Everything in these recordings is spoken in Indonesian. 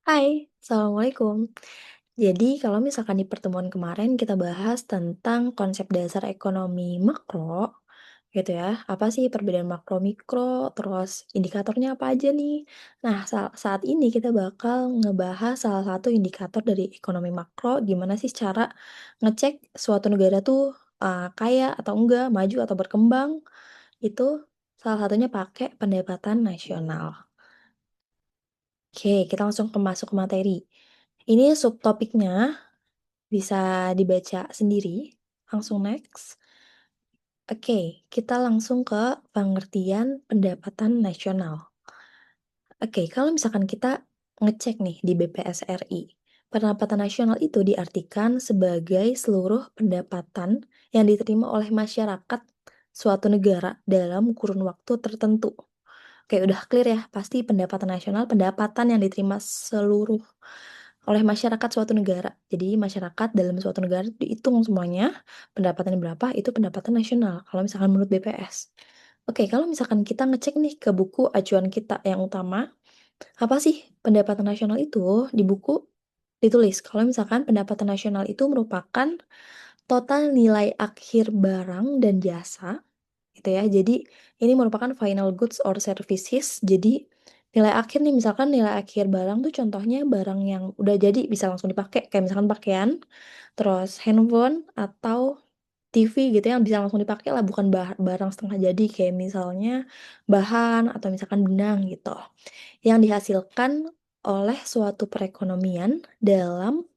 Hai, Assalamualaikum. Jadi kalau misalkan di pertemuan kemarin kita bahas tentang konsep dasar ekonomi makro, gitu ya. Apa sih perbedaan makro mikro, terus indikatornya apa aja nih? Nah, saat ini kita bakal ngebahas salah satu indikator dari ekonomi makro, gimana sih cara ngecek suatu negara tuh kaya atau enggak, maju atau berkembang, itu salah satunya pakai pendapatan nasional. Oke, kita langsung masuk ke materi. Ini subtopiknya bisa dibaca sendiri. Langsung next. Oke, kita langsung ke pengertian pendapatan nasional. Oke, kalau misalkan kita ngecek nih di BPS RI, pendapatan nasional itu diartikan sebagai seluruh pendapatan yang diterima oleh masyarakat suatu negara dalam kurun waktu tertentu. Oke, udah clear ya, pasti pendapatan nasional, pendapatan yang diterima seluruh oleh masyarakat suatu negara. Jadi masyarakat dalam suatu negara dihitung semuanya, pendapatannya berapa, itu pendapatan nasional, kalau misalkan menurut BPS. Oke, kalau misalkan kita ngecek nih ke buku acuan kita yang utama, apa sih pendapatan nasional itu? Di buku ditulis kalau misalkan pendapatan nasional itu merupakan total nilai akhir barang dan jasa gitu ya. Jadi ini merupakan final goods or services. Jadi nilai akhir nih, misalkan nilai akhir barang tuh contohnya barang yang udah jadi bisa langsung dipakai, kayak misalkan pakaian, terus handphone atau TV gitu yang bisa langsung dipakai lah, bukan barang setengah jadi kayak misalnya bahan atau misalkan benang gitu. Yang dihasilkan oleh suatu perekonomian dalam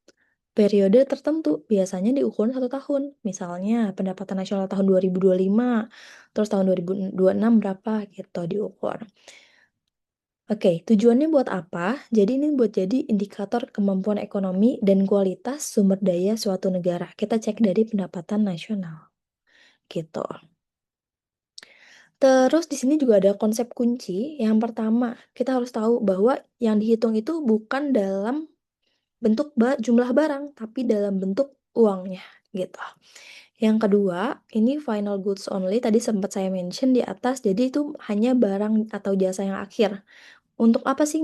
periode tertentu, biasanya diukur 1 tahun. Misalnya pendapatan nasional tahun 2025, terus tahun 2026 berapa gitu diukur. Oke, tujuannya buat apa? Jadi ini buat jadi indikator kemampuan ekonomi dan kualitas sumber daya suatu negara. Kita cek dari pendapatan nasional, gitu. Terus di sini juga ada konsep kunci. Yang pertama, kita harus tahu bahwa yang dihitung itu bukan dalam bentuk jumlah barang, tapi dalam bentuk uangnya, gitu. Yang kedua, ini final goods only, tadi sempat saya mention di atas, jadi itu hanya barang atau jasa yang akhir. Untuk apa sih,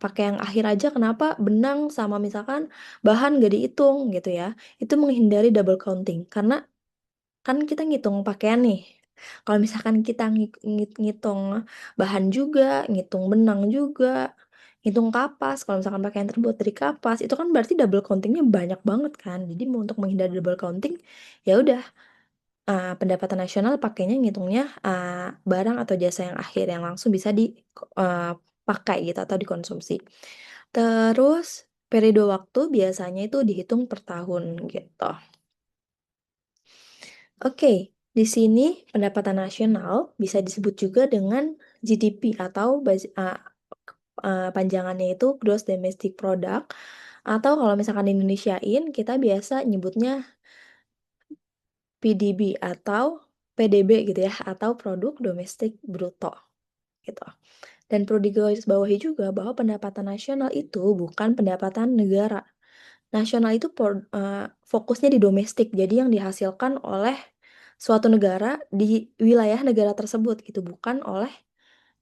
pakai yang akhir aja, kenapa benang sama misalkan bahan nggak dihitung, gitu ya. Itu menghindari double counting, karena kan kita ngitung pakaian nih. Kalau misalkan kita ngitung bahan juga, ngitung benang juga, ngitung kapas, kalau misalkan pakaian terbuat dari kapas, itu kan berarti double countingnya banyak banget kan. Jadi untuk menghindari double counting, ya udah pendapatan nasional pakainya ngitungnya barang atau jasa yang akhir yang langsung bisa dipakai gitu atau dikonsumsi. Terus periode waktu biasanya itu dihitung per tahun gitu. Oke, di sini pendapatan nasional bisa disebut juga dengan GDP atau panjangannya itu Gross Domestic Product, atau kalau misalkan di Indonesiain kita biasa nyebutnya PDB atau PDB gitu ya, atau Produk Domestik Bruto gitu. Dan perlu digarisbawahi juga bahwa pendapatan nasional itu bukan pendapatan negara. Nasional itu fokusnya di domestik, jadi yang dihasilkan oleh suatu negara di wilayah negara tersebut gitu, bukan oleh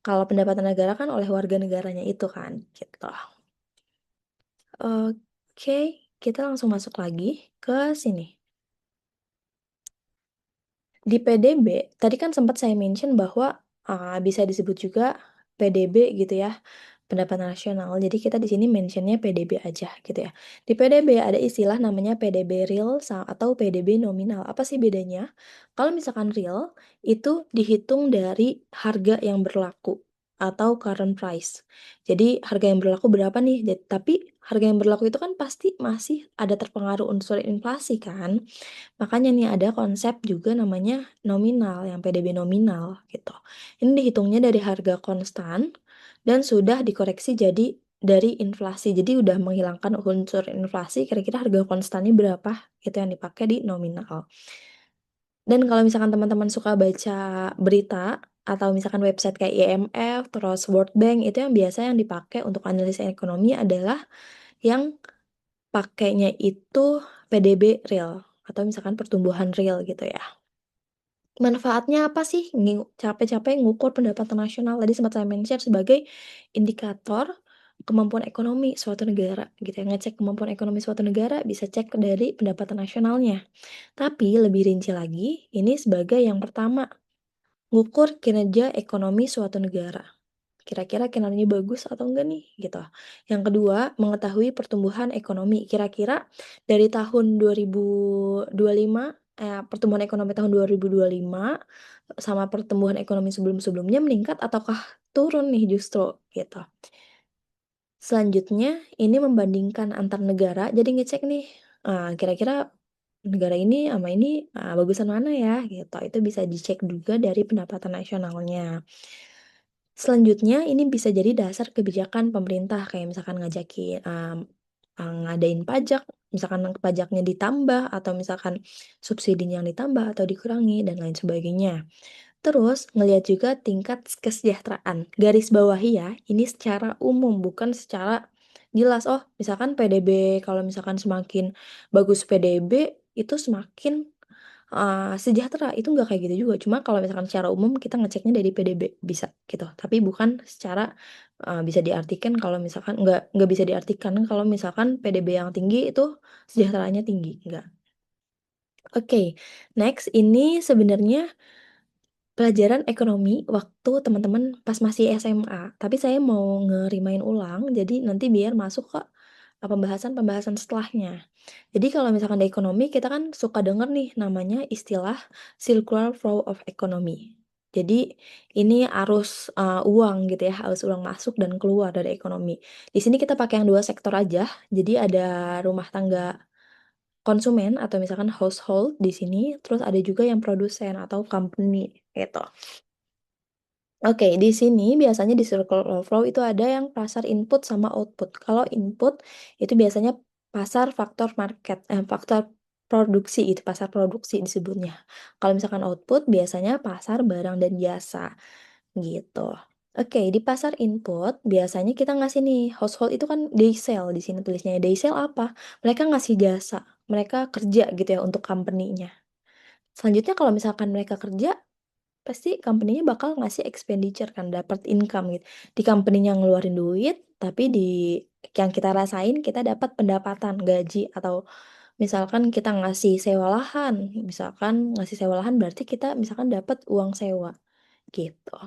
kalau pendapatan negara kan oleh warga negaranya itu kan, gitu. Oke, kita langsung masuk lagi ke sini. Di PDB, tadi kan sempat saya mention bahwa bisa disebut juga PDB gitu ya, pendapatan nasional. Jadi kita di sini mentionnya PDB aja gitu ya. Di PDB ada istilah namanya PDB real atau PDB nominal. Apa sih bedanya? Kalau misalkan real itu dihitung dari harga yang berlaku atau current price. Jadi harga yang berlaku berapa nih? Tapi harga yang berlaku itu kan pasti masih ada terpengaruh unsur inflasi kan. Makanya nih ada konsep juga namanya nominal, yang PDB nominal gitu. Ini dihitungnya dari harga konstan dan sudah dikoreksi jadi dari inflasi. Jadi udah menghilangkan unsur inflasi, kira-kira harga konstannya berapa, itu yang dipakai di nominal. Dan kalau misalkan teman-teman suka baca berita atau misalkan website kayak IMF, terus World Bank, itu yang biasa yang dipakai untuk analisis ekonomi adalah yang pakainya itu PDB real atau misalkan pertumbuhan real gitu ya. Manfaatnya apa sih? Capek-capek ngukur pendapatan nasional. Tadi sempat saya mention sebagai indikator kemampuan ekonomi suatu negara gitu ya. Ngecek kemampuan ekonomi suatu negara bisa cek dari pendapatan nasionalnya. Tapi lebih rinci lagi, ini sebagai yang pertama, ngukur kinerja ekonomi suatu negara. Kira-kira kinerjanya bagus atau enggak nih, gitu. Yang kedua, mengetahui pertumbuhan ekonomi. Kira-kira dari tahun 2025, pertumbuhan ekonomi tahun 2025 sama pertumbuhan ekonomi sebelum-sebelumnya meningkat ataukah turun nih justru, gitu. Selanjutnya, ini membandingkan antar negara, jadi ngecek nih, kira-kira negara ini sama ini, bagusan mana ya, gitu. Itu bisa dicek juga dari pendapatan nasionalnya. Selanjutnya, ini bisa jadi dasar kebijakan pemerintah, kayak misalkan ngadain pajak, misalkan pajaknya ditambah, atau misalkan subsidinya yang ditambah atau dikurangi, dan lain sebagainya. Terus, ngelihat juga tingkat kesejahteraan. Garis bawahi ya, ini secara umum, bukan secara jelas. Oh, misalkan PDB, kalau misalkan semakin bagus PDB, itu semakin sejahtera. Itu nggak kayak gitu juga. Cuma kalau misalkan secara umum kita ngeceknya dari PDB, bisa gitu. Tapi bukan secara bisa diartikan kalau misalkan nggak bisa diartikan kalau misalkan PDB yang tinggi itu sejahteranya tinggi, nggak. Oke, next ini sebenarnya pelajaran ekonomi waktu teman-teman pas masih SMA, tapi saya mau nge-remind ulang, jadi nanti biar masuk ke pembahasan-pembahasan setelahnya. Jadi kalau misalkan di ekonomi, kita kan suka denger nih namanya istilah circular flow of economy. Jadi ini arus uang gitu ya, arus uang masuk dan keluar dari ekonomi. Di sini kita pakai yang dua sektor aja, jadi ada rumah tangga konsumen atau misalkan household di sini, terus ada juga yang produsen atau company gitu. Oke, di sini biasanya di circle of flow itu ada yang pasar input sama output. Kalau input itu biasanya pasar faktor produksi itu pasar produksi disebutnya. Kalau misalkan output biasanya pasar barang dan jasa gitu. Oke, di pasar input biasanya kita ngasih nih household itu kan day sale di sini tulisnya. Day sale apa? Mereka ngasih jasa, mereka kerja gitu ya untuk company-nya. Selanjutnya kalau misalkan mereka kerja pasti company-nya bakal ngasih expenditure kan, dapat income gitu. Di company-nya ngeluarin duit, tapi yang kita rasain kita dapat pendapatan, gaji, atau misalkan kita ngasih sewa lahan. Misalkan ngasih sewa lahan berarti kita misalkan dapat uang sewa gitu.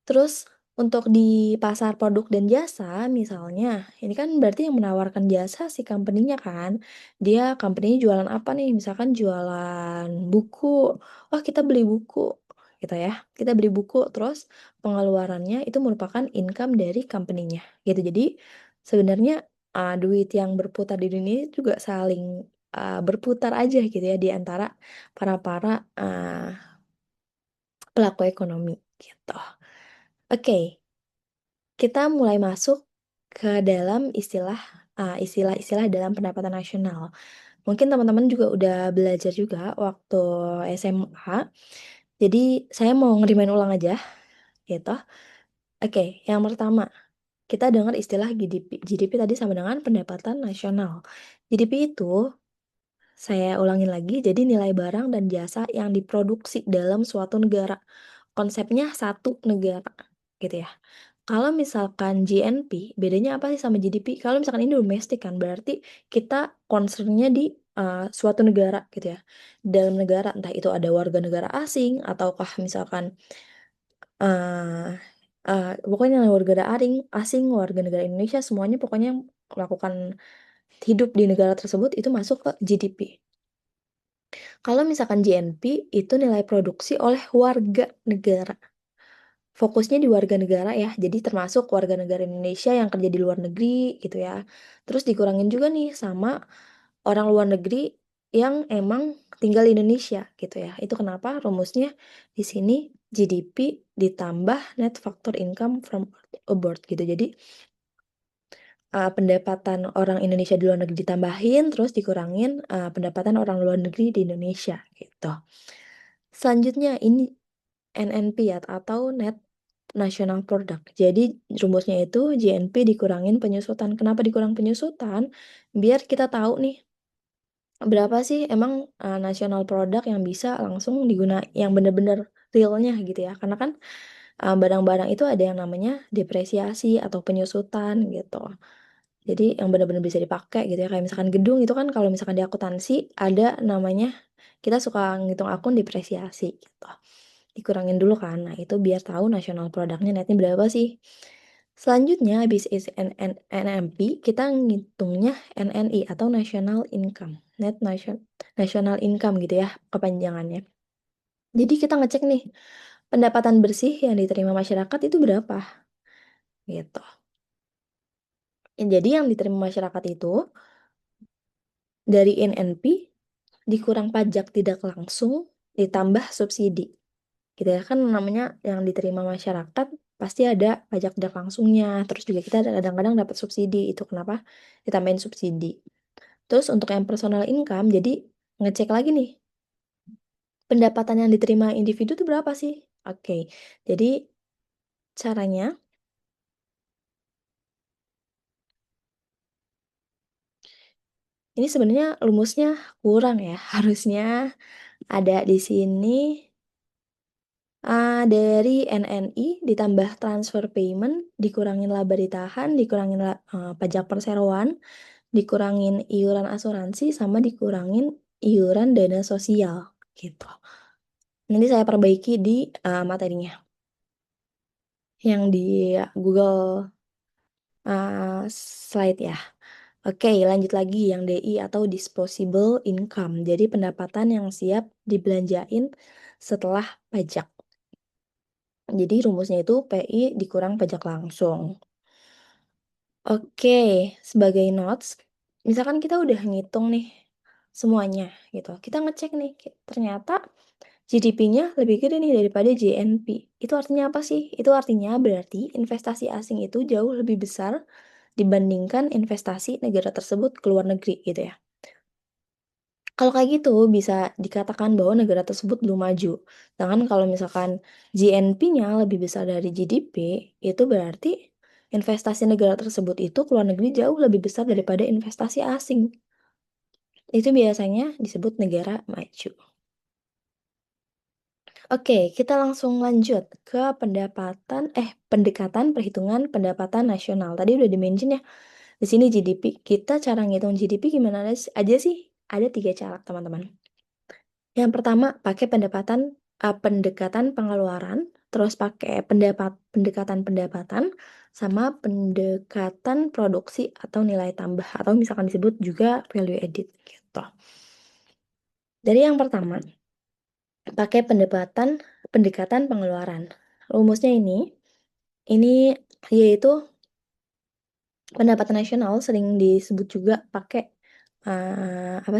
Terus untuk di pasar produk dan jasa misalnya, ini kan berarti yang menawarkan jasa si company-nya kan. Dia company-nya jualan apa nih? Misalkan jualan buku. Oh, kita beli buku gitu ya. Kita beli buku terus pengeluarannya itu merupakan income dari company-nya gitu. Jadi sebenarnya duit yang berputar di dunia ini juga saling berputar aja gitu ya di antara para-para pelaku ekonomi gitu. Oke, kita mulai masuk ke dalam istilah-istilah dalam pendapatan nasional. Mungkin teman-teman juga udah belajar juga waktu SMA. Jadi saya mau ngerimain ulang aja gitu. Oke, yang pertama, kita dengar istilah GDP. GDP tadi sama dengan pendapatan nasional. GDP itu saya ulangin lagi, jadi nilai barang dan jasa yang diproduksi dalam suatu negara. Konsepnya satu negara, gitu ya. Kalau misalkan GNP, bedanya apa sih sama GDP? Kalau misalkan ini domestik kan, berarti kita concernnya di suatu negara gitu ya. Dalam negara, entah itu ada warga negara asing, ataukah misalkan uh, pokoknya warga negara asing, warga negara Indonesia, semuanya pokoknya yang melakukan hidup di negara tersebut itu masuk ke GDP. Kalau misalkan GNP itu nilai produksi oleh warga negara. Fokusnya di warga negara ya, jadi termasuk warga negara Indonesia yang kerja di luar negeri gitu ya. Terus dikurangin juga nih sama orang luar negeri yang emang tinggal di Indonesia gitu ya. Itu kenapa rumusnya di sini GDP ditambah net factor income from abroad gitu. Jadi pendapatan orang Indonesia di luar negeri ditambahin, terus dikurangin pendapatan orang luar negeri di Indonesia gitu. Selanjutnya ini NNP ya atau Net National Product. Jadi rumusnya itu JNP dikurangin penyusutan. Kenapa dikurang penyusutan? Biar kita tahu nih berapa sih emang national product yang bisa langsung yang bener-bener realnya gitu ya. Karena kan barang-barang itu ada yang namanya depresiasi atau penyusutan gitu. Jadi yang benar-benar bisa dipakai gitu ya. Kayak misalkan gedung itu kan kalau misalkan di akuntansi ada namanya, kita suka ngitung akun depresiasi gitu. Dikurangin dulu kan. Nah, itu biar tahu nasional produknya netnya berapa sih. Selanjutnya habis is NMP, kita ngitungnya NNI atau National Income. National Income gitu ya kepanjangannya. Jadi kita ngecek nih, pendapatan bersih yang diterima masyarakat itu berapa gitu. Jadi yang diterima masyarakat itu dari NNP dikurang pajak tidak langsung ditambah subsidi. Gitu ya kan, namanya yang diterima masyarakat pasti ada pajak tidak langsungnya. Terus juga kita kadang-kadang dapat subsidi. Itu kenapa ditambahin subsidi. Terus untuk yang personal income, jadi ngecek lagi nih, pendapatan yang diterima individu itu berapa sih? Oke, jadi caranya ini sebenarnya rumusnya kurang ya. Harusnya ada di sini dari NNI ditambah transfer payment, dikurangin laba ditahan, dikurangin pajak perseroan, dikurangin iuran asuransi, sama dikurangin iuran dana sosial gitu. Nanti saya perbaiki di materinya yang di Google slide ya. Oke, lanjut lagi yang DI atau disposable income. Jadi pendapatan yang siap dibelanjain setelah pajak. Jadi rumusnya itu PI dikurang pajak langsung. Oke, sebagai notes, misalkan kita udah ngitung nih semuanya gitu. Kita ngecek nih, ternyata GDP-nya lebih gede nih daripada JNP. Itu artinya apa sih? Itu artinya berarti investasi asing itu jauh lebih besar dibandingkan investasi negara tersebut ke luar negeri gitu ya. Kalau kayak gitu bisa dikatakan bahwa negara tersebut belum maju. Sedangkan kalau misalkan GNP-nya lebih besar dari GDP, itu berarti investasi negara tersebut itu ke luar negeri jauh lebih besar daripada investasi asing. Itu biasanya disebut negara maju. Oke, kita langsung lanjut ke pendekatan perhitungan pendapatan nasional. Tadi udah di-mention ya. Di sini GDP. Kita cara ngitung GDP gimana aja sih? Ada 3 cara, teman-teman. Yang pertama, pakai pendekatan pengeluaran, terus pakai pendekatan pendapatan, sama pendekatan produksi atau nilai tambah, atau misalkan disebut juga value added gitu. Dari yang pertama, pakai pendekatan pengeluaran. Rumusnya ini yaitu pendapatan nasional sering disebut juga pakai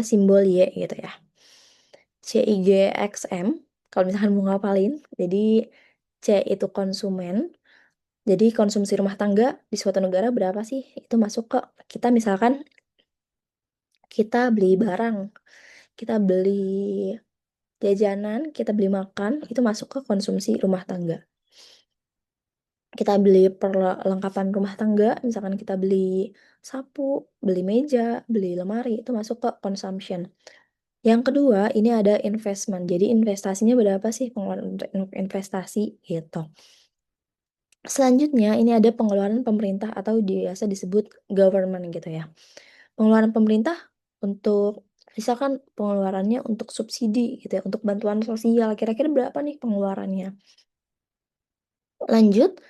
simbol Y gitu ya. CIGXM, kalau misalkan mau ngapalin. Jadi C itu konsumen. Jadi konsumsi rumah tangga di suatu negara berapa sih? Itu masuk ke kita, misalkan kita beli barang, kita beli jajanan, kita beli makan, itu masuk ke konsumsi rumah tangga. Kita beli perlengkapan rumah tangga, misalkan kita beli sapu, beli meja, beli lemari, itu masuk ke consumption. Yang kedua, ini ada investment. Jadi investasinya berapa sih, pengeluaran untuk investasi gitu. Selanjutnya, ini ada pengeluaran pemerintah atau biasa disebut government gitu ya. Pengeluaran pemerintah untuk, misalkan pengeluarannya untuk subsidi gitu ya, untuk bantuan sosial, kira-kira berapa nih pengeluarannya. Lanjut,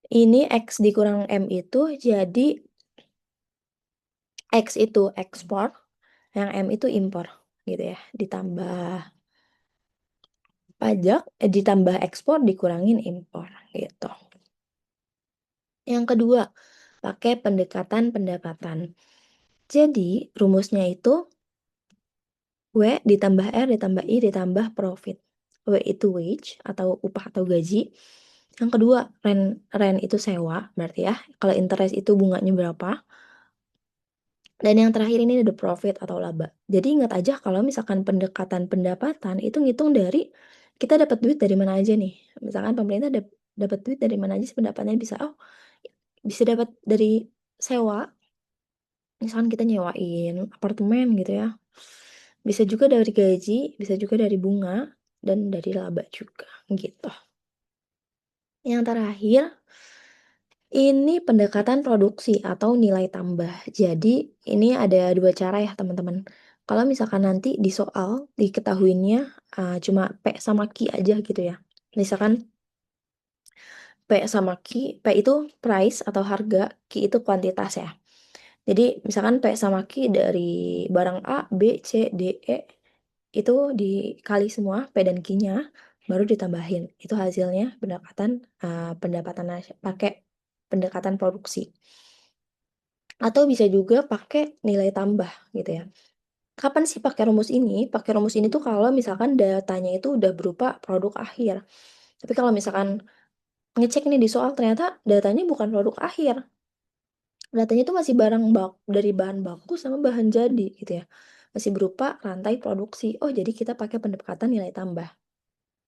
ini X dikurang M itu jadi X itu ekspor, yang M itu impor gitu ya. Ditambah ekspor dikurangin impor gitu. Yang kedua, pakai pendekatan pendapatan. Jadi rumusnya itu W ditambah R ditambah I ditambah profit. W itu wage atau upah atau gaji. Yang kedua, rent itu sewa berarti ya. Kalau interest itu bunganya berapa. Dan yang terakhir ini ada profit atau laba. Jadi ingat aja kalau misalkan pendekatan pendapatan itu ngitung dari kita dapat duit dari mana aja nih. Misalkan pemerintah dapat duit dari mana aja sih, pendapatannya bisa dapat dari sewa. Misalkan kita nyewain apartemen gitu ya. Bisa juga dari gaji, bisa juga dari bunga, dan dari laba juga gitu. Yang terakhir, ini pendekatan produksi atau nilai tambah. Jadi, ini ada 2 cara ya teman-teman. Kalau misalkan nanti di soal diketahuinya, cuma P sama Q aja gitu ya. Misalkan P sama Q, P itu price atau harga, Q itu kuantitas ya. Jadi misalkan P sama Q dari barang A, B, C, D, E itu dikali semua P dan Q-nya, baru ditambahin. Itu hasilnya pendapatan pakai pendekatan produksi. Atau bisa juga pakai nilai tambah gitu ya. Kapan sih pakai rumus ini? Pakai rumus ini tuh kalau misalkan datanya itu udah berupa produk akhir. Tapi kalau misalkan ngecek nih di soal ternyata datanya bukan produk akhir. Datanya itu masih dari bahan baku sama bahan jadi gitu ya. Masih berupa rantai produksi. Oh, jadi kita pakai pendekatan nilai tambah.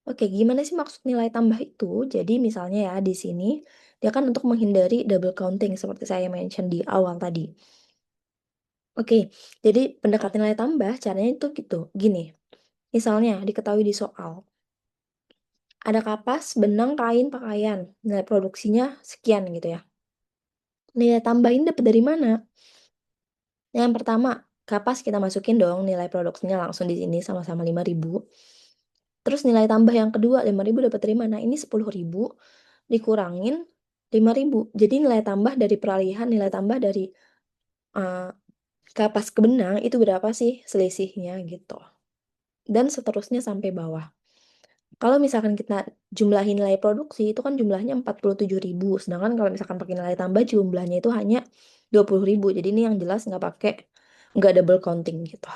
Oke, gimana sih maksud nilai tambah itu? Jadi misalnya ya di sini dia kan untuk menghindari double counting seperti saya mention di awal tadi. Oke, jadi pendekatan nilai tambah caranya itu gitu. Gini, misalnya diketahui di soal ada kapas, benang, kain, pakaian. Nilai produksinya sekian gitu ya. Nilai tambah ini dapat dari mana? Yang pertama, kapas kita masukin dong nilai produksinya langsung di sini sama-sama 5.000. Terus nilai tambah yang kedua 5.000 dapat dari mana? Ini 10.000 dikurangin 5.000. Jadi nilai tambah dari peralihan nilai tambah dari uh, kapas ke benang itu berapa sih selisihnya gitu. Dan seterusnya sampai bawah. Kalau misalkan kita jumlahin nilai produksi itu kan jumlahnya 47.000. Sedangkan kalau misalkan pakai nilai tambah jumlahnya itu hanya 20.000. Jadi ini yang jelas nggak double counting gitu.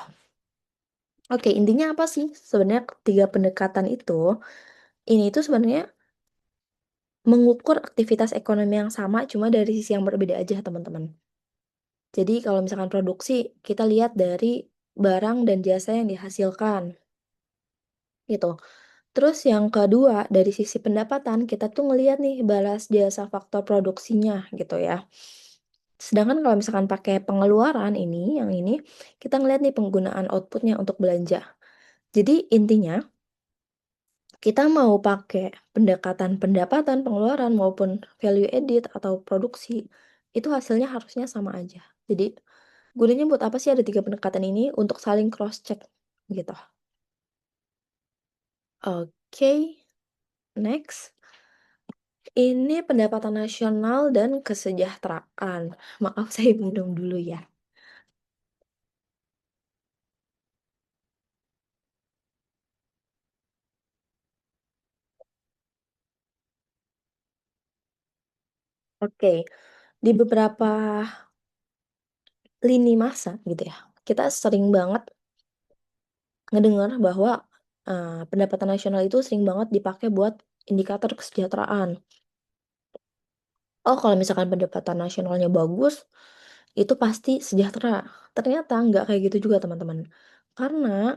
Oke, intinya apa sih? Sebenarnya ketiga pendekatan ini itu sebenarnya mengukur aktivitas ekonomi yang sama, cuma dari sisi yang berbeda aja, teman-teman. Jadi kalau misalkan produksi, kita lihat dari barang dan jasa yang dihasilkan, gitu. Terus yang kedua, dari sisi pendapatan, kita tuh ngelihat nih balas jasa faktor produksinya, gitu ya. Sedangkan kalau misalkan pakai pengeluaran yang ini, kita ngelihat nih penggunaan outputnya untuk belanja. Jadi intinya, kita mau pakai pendekatan pendapatan, pengeluaran, maupun value added atau produksi, itu hasilnya harusnya sama aja. Jadi, gunanya buat apa sih ada 3 pendekatan ini? Untuk saling cross check gitu. Oke, next. Ini pendapatan nasional dan kesejahteraan. Maaf saya minum dulu ya. Oke, di beberapa lini masa gitu ya, kita sering banget ngedengar bahwa, pendapatan nasional itu sering banget dipakai buat indikator kesejahteraan. Oh, kalau misalkan pendapatan nasionalnya bagus, itu pasti sejahtera. Ternyata nggak kayak gitu juga, teman-teman. Karena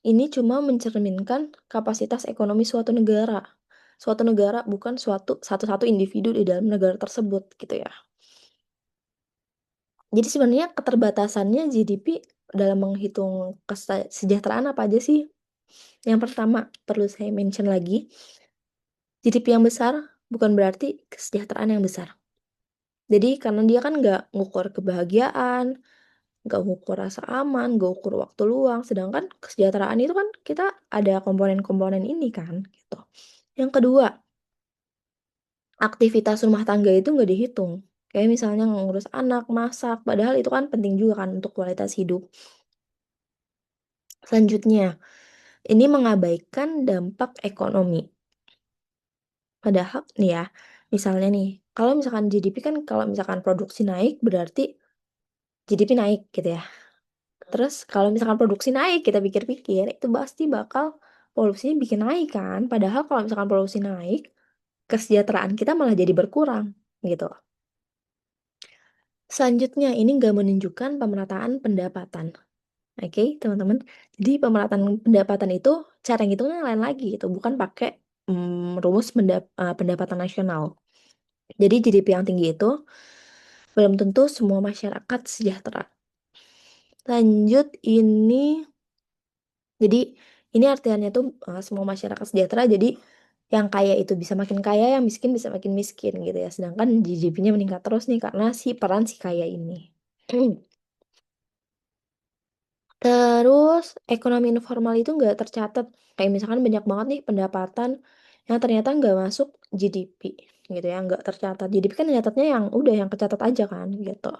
ini cuma mencerminkan kapasitas ekonomi suatu negara. Suatu negara bukan satu-satu individu di dalam negara tersebut, gitu ya. Jadi sebenarnya keterbatasannya GDP dalam menghitung kesejahteraan apa aja sih? Yang pertama, perlu saya mention lagi, GDP yang besar bukan berarti kesejahteraan yang besar. Jadi karena dia kan nggak ngukur kebahagiaan, nggak ngukur rasa aman, nggak ukur waktu luang, sedangkan kesejahteraan itu kan kita ada komponen-komponen ini kan, gitu. Yang kedua, aktivitas rumah tangga itu nggak dihitung. Kayak misalnya ngurus anak, masak, padahal itu kan penting juga kan untuk kualitas hidup. Selanjutnya, ini mengabaikan dampak ekonomi. Padahal nih ya, misalnya nih, kalau misalkan GDP kan kalau misalkan produksi naik berarti GDP naik gitu ya. Terus kalau misalkan produksi naik, kita pikir-pikir, itu pasti bakal polusinya bikin naik kan. Padahal kalau misalkan polusi naik, kesejahteraan kita malah jadi berkurang, gitu. Selanjutnya, ini nggak menunjukkan pemerataan pendapatan. Oke, teman-teman. Jadi pemerataan pendapatan itu, cara ngitungnya lain lagi gitu, bukan pakai rumus pendapatan nasional. Jadi GDP yang tinggi itu belum tentu semua masyarakat sejahtera. Lanjut jadi ini artiannya tuh semua masyarakat sejahtera. Jadi Yang kaya itu bisa makin kaya, yang miskin bisa makin miskin gitu ya. Sedangkan GDP-nya meningkat terus nih karena si peran si kaya ini. Terus ekonomi informal itu nggak tercatat. Kayak misalkan banyak banget nih pendapatan yang ternyata nggak masuk GDP gitu ya, nggak tercatat. GDP kan nyatatnya yang udah yang kecatat aja kan gitu.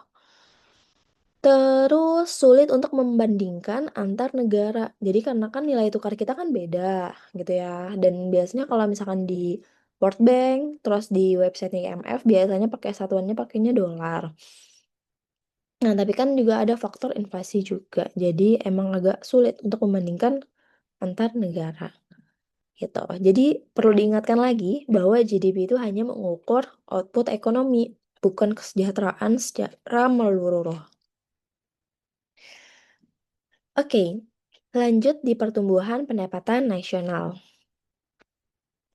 Terus sulit untuk membandingkan antar negara. Jadi karena kan nilai tukar kita kan beda gitu ya. Dan biasanya kalau misalkan di World Bank, terus di website IMF biasanya pakai satuannya pakainya dolar. Nah, tapi kan juga ada faktor inflasi juga. Jadi emang agak sulit untuk membandingkan antar negara gitu. Jadi perlu diingatkan lagi bahwa GDP itu hanya mengukur output ekonomi, bukan kesejahteraan secara menyeluruh. Oke, lanjut di pertumbuhan pendapatan nasional.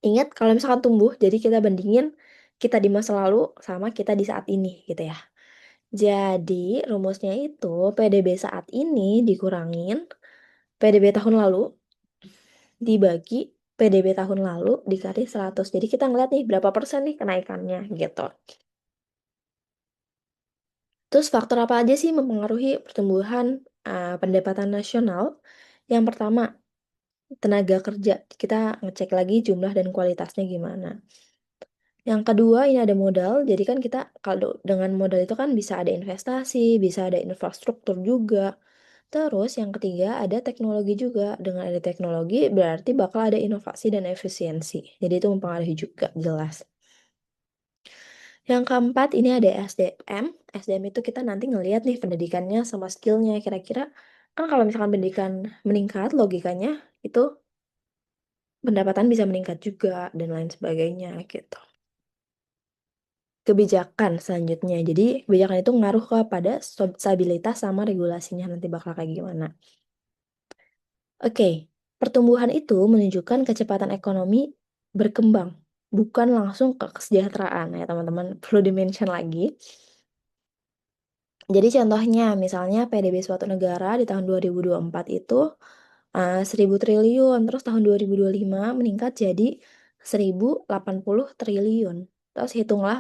Ingat kalau misalkan tumbuh, jadi kita bandingin kita di masa lalu sama kita di saat ini gitu ya. Jadi rumusnya itu PDB saat ini dikurangin PDB tahun lalu dibagi PDB tahun lalu dikali 100. Jadi kita ngeliat nih berapa persen nih kenaikannya gitu. Terus faktor apa aja sih mempengaruhi pertumbuhan pendapatan nasional? Yang pertama, tenaga kerja. Kita ngecek lagi jumlah dan kualitasnya gimana. Yang kedua, ini ada modal. Jadi kan kita kalau dengan modal itu kan bisa ada investasi, bisa ada infrastruktur juga. Terus yang ketiga ada teknologi juga. Dengan ada teknologi berarti bakal ada inovasi dan efisiensi. Jadi itu mempengaruhi juga jelas. Yang keempat ini ada SDM. SDM itu kita nanti ngelihat nih pendidikannya sama skillnya. Kira-kira kan kalau misalkan pendidikan meningkat, logikanya itu pendapatan bisa meningkat juga dan lain sebagainya gitu. Kebijakan selanjutnya. Jadi kebijakan itu ngaruh kepada stabilitas sama regulasinya nanti bakal kayak gimana. Oke, pertumbuhan itu menunjukkan kecepatan ekonomi berkembang, bukan langsung ke kesejahteraan ya teman-teman. Perlu dimention lagi. Jadi contohnya misalnya PDB suatu negara di tahun 2024 itu 1.000 triliun, terus tahun 2025 meningkat jadi 1.080 triliun. Terus hitunglah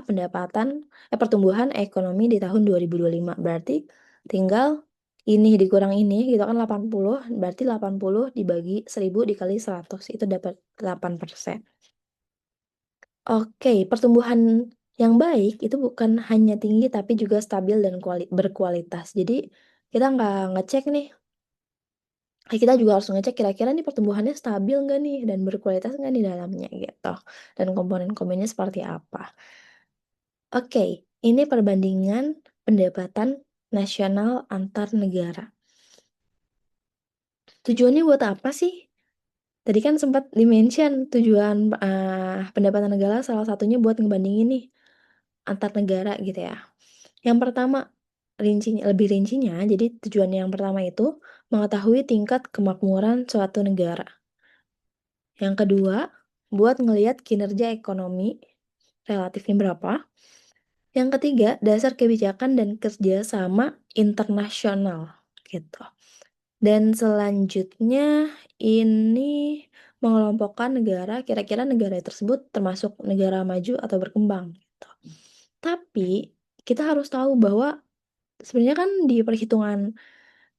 pertumbuhan ekonomi di tahun 2025. Berarti tinggal ini dikurang ini gitu kan 80, berarti 80 dibagi 1.000 dikali 100 itu dapat 8%. Oke, pertumbuhan yang baik itu bukan hanya tinggi tapi juga stabil dan berkualitas. Jadi kita nggak ngecek nih, kita juga harus ngecek kira-kira nih pertumbuhannya stabil nggak nih dan berkualitas nggak nih dalamnya gitu. Dan komponen-komponennya seperti apa. Oke, ini perbandingan pendapatan nasional antar negara. Tujuannya buat apa sih? Tadi kan sempat dimention tujuan pendapatan negara salah satunya buat ngebandingin nih antar negara gitu ya. Yang pertama, lebih rincinya, jadi tujuan yang pertama itu mengetahui tingkat kemakmuran suatu negara. Yang kedua, buat ngelihat kinerja ekonomi relatifnya berapa. Yang ketiga, dasar kebijakan dan kerjasama internasional gitu. Dan selanjutnya ini mengelompokkan negara, kira-kira negara tersebut termasuk negara maju atau berkembang gitu. Tapi kita harus tahu bahwa sebenarnya kan di perhitungan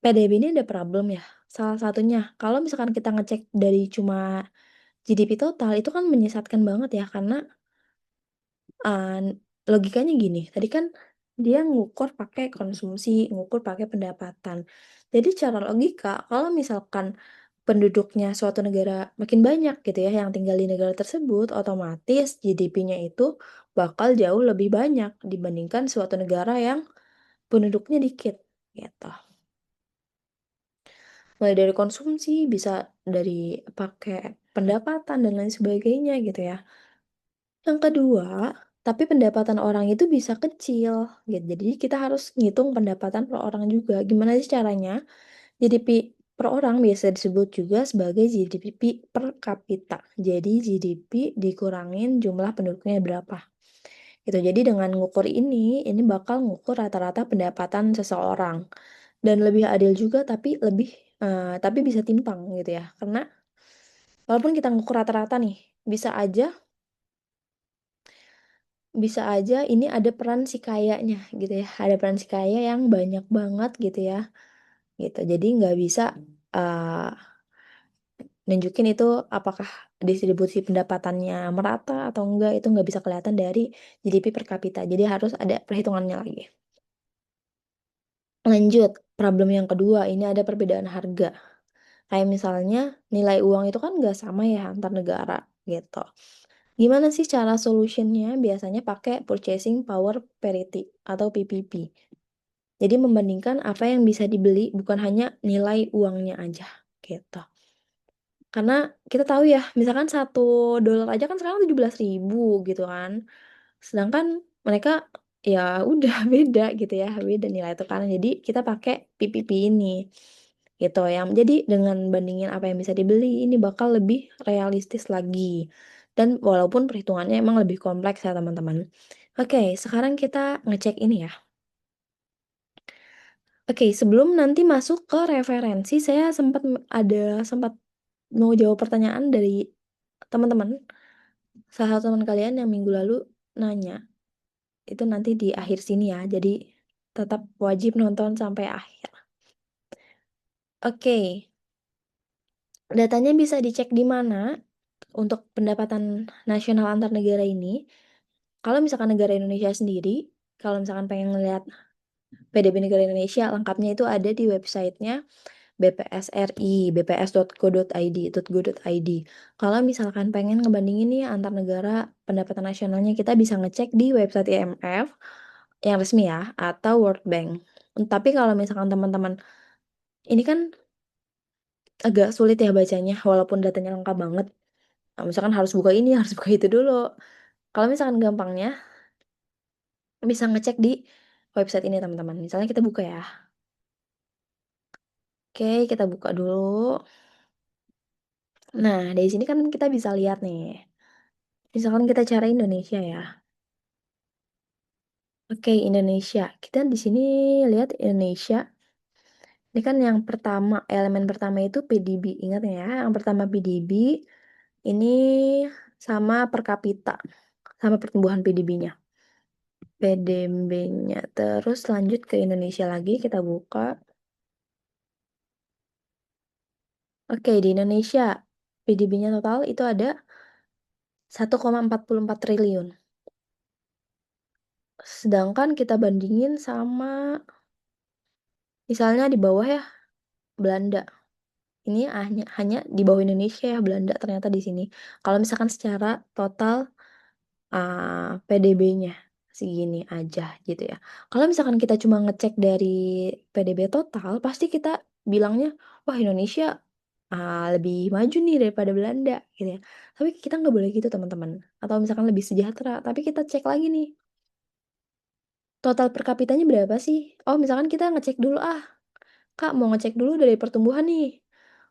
PDB ini ada problem ya. Salah satunya, kalau misalkan kita ngecek dari cuma GDP total, itu kan menyesatkan banget ya, karena uh, logikanya gini, tadi kan dia ngukur pakai konsumsi, ngukur pakai pendapatan. Jadi secara logika, kalau misalkan penduduknya suatu negara makin banyak gitu ya, yang tinggal di negara tersebut, otomatis GDP-nya itu bakal jauh lebih banyak dibandingkan suatu negara yang penduduknya dikit gitu. Mulai dari konsumsi, bisa dari pakai pendapatan dan lain sebagainya gitu ya. Yang kedua, tapi pendapatan orang itu bisa kecil gitu. Jadi kita harus ngitung pendapatan per orang juga. Gimana sih caranya? GDP per orang biasa disebut juga sebagai GDP per kapita. Jadi GDP dikurangin jumlah penduduknya berapa. Gitu. Jadi dengan ngukur ini bakal ngukur rata-rata pendapatan seseorang. Dan lebih adil juga tapi bisa timpang gitu ya. Karena walaupun kita ngukur rata-rata nih, bisa aja bisa aja ini ada peran si kayanya gitu ya, ada peran si kaya yang banyak banget gitu ya, gitu. Jadi nggak bisa, eee, nunjukin itu apakah distribusi pendapatannya merata atau enggak, itu nggak bisa kelihatan dari GDP per kapita, jadi harus ada perhitungannya lagi. Lanjut, problem yang kedua, ini ada perbedaan harga. Kayak misalnya nilai uang itu kan nggak sama ya antar negara, gitu. Gimana sih cara solutionnya? Biasanya pakai purchasing power parity atau PPP. Jadi membandingkan apa yang bisa dibeli bukan hanya nilai uangnya aja, gitu. Karena kita tahu ya, misalkan $1 aja kan sekarang 17.000 gitu kan. Sedangkan mereka ya udah beda gitu ya, beda nilai tukarnya. Jadi kita pakai PPP ini, gitu. Yang jadi dengan bandingin apa yang bisa dibeli, ini bakal lebih realistis lagi. Dan walaupun perhitungannya emang lebih kompleks ya teman-teman. Oke, sekarang kita ngecek ini ya. Oke, sebelum nanti masuk ke referensi, saya sempat mau jawab pertanyaan dari teman-teman. Salah satu teman kalian yang minggu lalu nanya. Itu nanti di akhir sini ya, jadi tetap wajib nonton sampai akhir. Oke, datanya bisa dicek di mana untuk pendapatan nasional antar negara ini. Kalau misalkan negara Indonesia sendiri, kalau misalkan pengen ngeliat PDB negara Indonesia, lengkapnya itu ada di websitenya BPSRI, bps.go.id. Kalau misalkan pengen ngebandingin nih antar negara pendapatan nasionalnya, kita bisa ngecek di website IMF yang resmi ya, atau World Bank. Tapi kalau misalkan teman-teman, ini kan agak sulit ya bacanya, walaupun datanya lengkap banget. Nah, misalkan harus buka ini, harus buka itu dulu. Kalau misalkan gampangnya, bisa ngecek di website ini teman-teman. Misalnya kita buka ya. Oke, kita buka dulu. Nah, dari sini kan kita bisa lihat nih. Misalkan kita cari Indonesia ya. Oke, Indonesia. Kita di sini lihat Indonesia. Ini kan yang pertama, elemen pertama itu PDB. Ingat ya, yang pertama PDB ini sama per kapita, sama pertumbuhan PDB-nya. PDB-nya. Terus lanjut ke Indonesia lagi, kita buka. Oke, di Indonesia PDB-nya total itu ada 1,44 triliun. Sedangkan kita bandingin sama misalnya di bawah ya, Belanda. Ini hanya di bawah Indonesia ya, Belanda ternyata di sini. Kalau misalkan secara total PDB-nya segini aja gitu ya. Kalau misalkan kita cuma ngecek dari PDB total, pasti kita bilangnya, wah Indonesia lebih maju nih daripada Belanda gitu ya. Tapi kita nggak boleh gitu teman-teman. Atau misalkan lebih sejahtera. Tapi kita cek lagi nih, total per kapitanya berapa sih? Oh misalkan kita ngecek dulu Kak mau ngecek dulu dari pertumbuhan nih.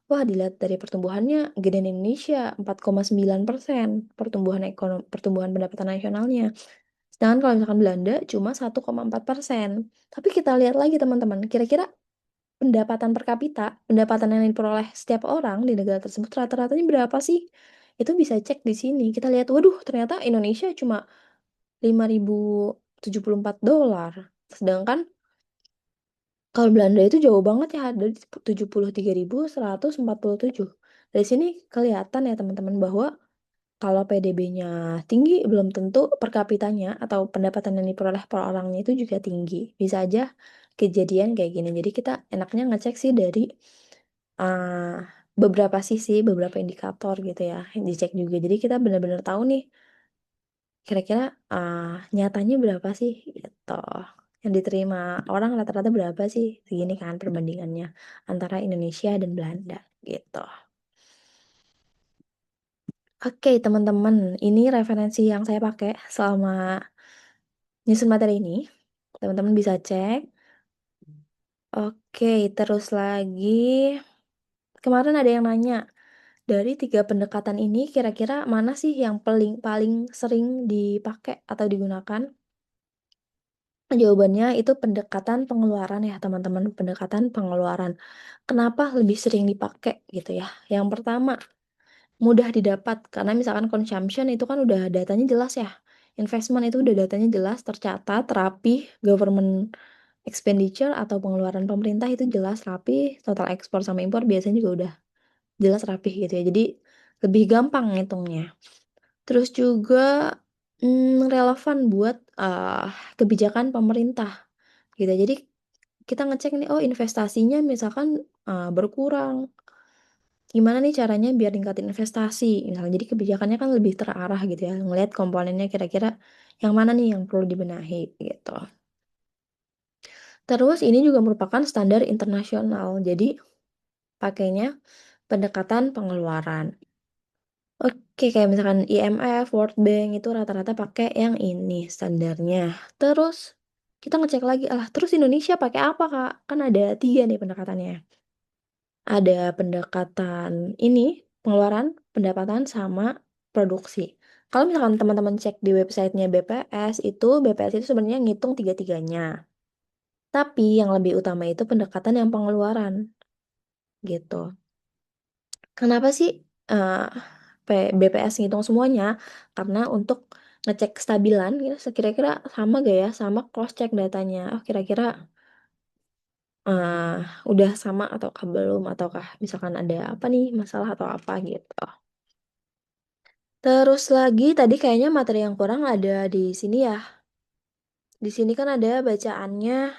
Wah, dilihat dari pertumbuhannya, gede di Indonesia 4,9% pertumbuhan pendapatan nasionalnya. Sedangkan kalau misalkan Belanda cuma 1,4%. Tapi kita lihat lagi teman-teman, kira-kira pendapatan per kapita, pendapatan yang diperoleh setiap orang di negara tersebut rata-ratanya berapa sih? Itu bisa cek di sini. Kita lihat, waduh, ternyata Indonesia cuma $5.074. Sedangkan kalau Belanda itu jauh banget ya, ada di 73.147. Dari sini kelihatan ya teman-teman bahwa kalau PDB-nya tinggi belum tentu per kapitanya atau pendapatan yang diperoleh per orangnya itu juga tinggi. Bisa aja kejadian kayak gini. Jadi kita enaknya ngecek sih dari uh, beberapa sisi, beberapa indikator gitu ya, yang dicek juga. Jadi kita benar-benar tahu nih kira-kira nyatanya berapa sih gitu. Yang diterima orang rata-rata berapa sih? Segini kan perbandingannya antara Indonesia dan Belanda gitu. Oke, teman-teman, ini referensi yang saya pakai selama nyusun materi ini. Teman-teman bisa cek. Oke, terus lagi kemarin ada yang nanya, dari 3 pendekatan ini kira-kira mana sih yang paling paling sering dipakai atau digunakan? Jawabannya itu pendekatan pengeluaran ya, teman-teman, pendekatan pengeluaran. Kenapa lebih sering dipakai gitu ya? Yang pertama, mudah didapat karena misalkan consumption itu kan udah datanya jelas ya. Investment itu udah datanya jelas, tercatat, rapih, government expenditure atau pengeluaran pemerintah itu jelas, rapih, total ekspor sama impor biasanya juga udah jelas, rapih gitu ya. Jadi lebih gampang ngitungnya. Terus juga relevan buat kebijakan pemerintah gitu. Jadi kita ngecek nih, oh investasinya misalkan berkurang. Gimana nih caranya biar ningkatin investasi? Misalnya jadi kebijakannya kan lebih terarah gitu ya, ngelihat komponennya kira-kira yang mana nih yang perlu dibenahi gitu. Terus ini juga merupakan standar internasional, jadi pakainya pendekatan pengeluaran. Oke, kayak misalkan IMF, World Bank itu rata-rata pakai yang ini standarnya. Terus kita ngecek lagi, terus Indonesia pakai apa Kak? Kan ada 3 nih pendekatannya. Ada pendekatan ini, pengeluaran, pendapatan, sama produksi. Kalau misalkan teman-teman cek di websitenya BPS, itu BPS itu sebenarnya ngitung tiga-tiganya. Tapi yang lebih utama itu pendekatan yang pengeluaran, gitu. Kenapa sih eh, BPS ngitung semuanya? Karena untuk ngecek kestabilan, ya, kira-kira sama gak ya, sama cross check datanya. Oh kira-kira eh, udah sama ataukah belum, ataukah misalkan ada apa nih masalah atau apa gitu. Terus lagi tadi kayaknya materi yang kurang ada di sini ya. Di sini kan ada bacaannya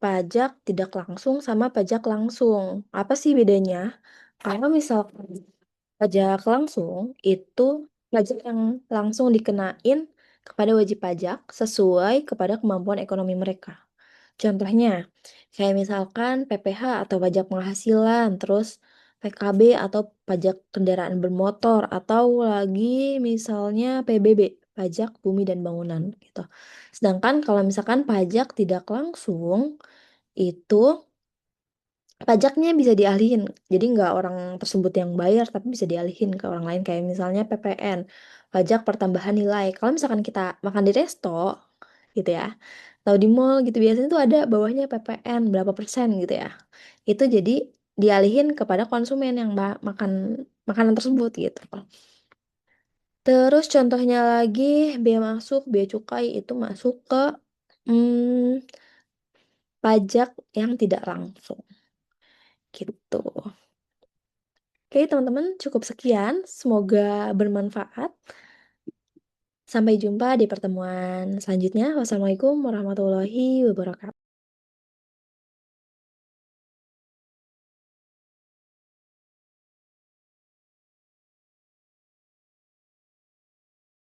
pajak tidak langsung sama pajak langsung. Apa sih bedanya? Kalau misalkan pajak langsung itu pajak yang langsung dikenain kepada wajib pajak sesuai kepada kemampuan ekonomi mereka. Contohnya, kayak misalkan PPH atau pajak penghasilan, terus PKB atau pajak kendaraan bermotor, atau lagi misalnya PBB, pajak bumi dan bangunan gitu. Sedangkan kalau misalkan pajak tidak langsung, itu pajaknya bisa dialihin. Jadi nggak orang tersebut yang bayar, tapi bisa dialihin ke orang lain. Kayak misalnya PPN, pajak pertambahan nilai. Kalau misalkan kita makan di resto, gitu ya, atau di mall gitu, biasanya tuh ada bawahnya PPN berapa persen gitu ya. Itu jadi dialihin kepada konsumen yang makan makanan tersebut gitu. Terus contohnya lagi, bea masuk, bea cukai itu masuk ke hmm, pajak yang tidak langsung gitu. Oke, teman-teman, cukup sekian. Semoga bermanfaat. Sampai jumpa di pertemuan selanjutnya. Wassalamualaikum warahmatullahi wabarakatuh.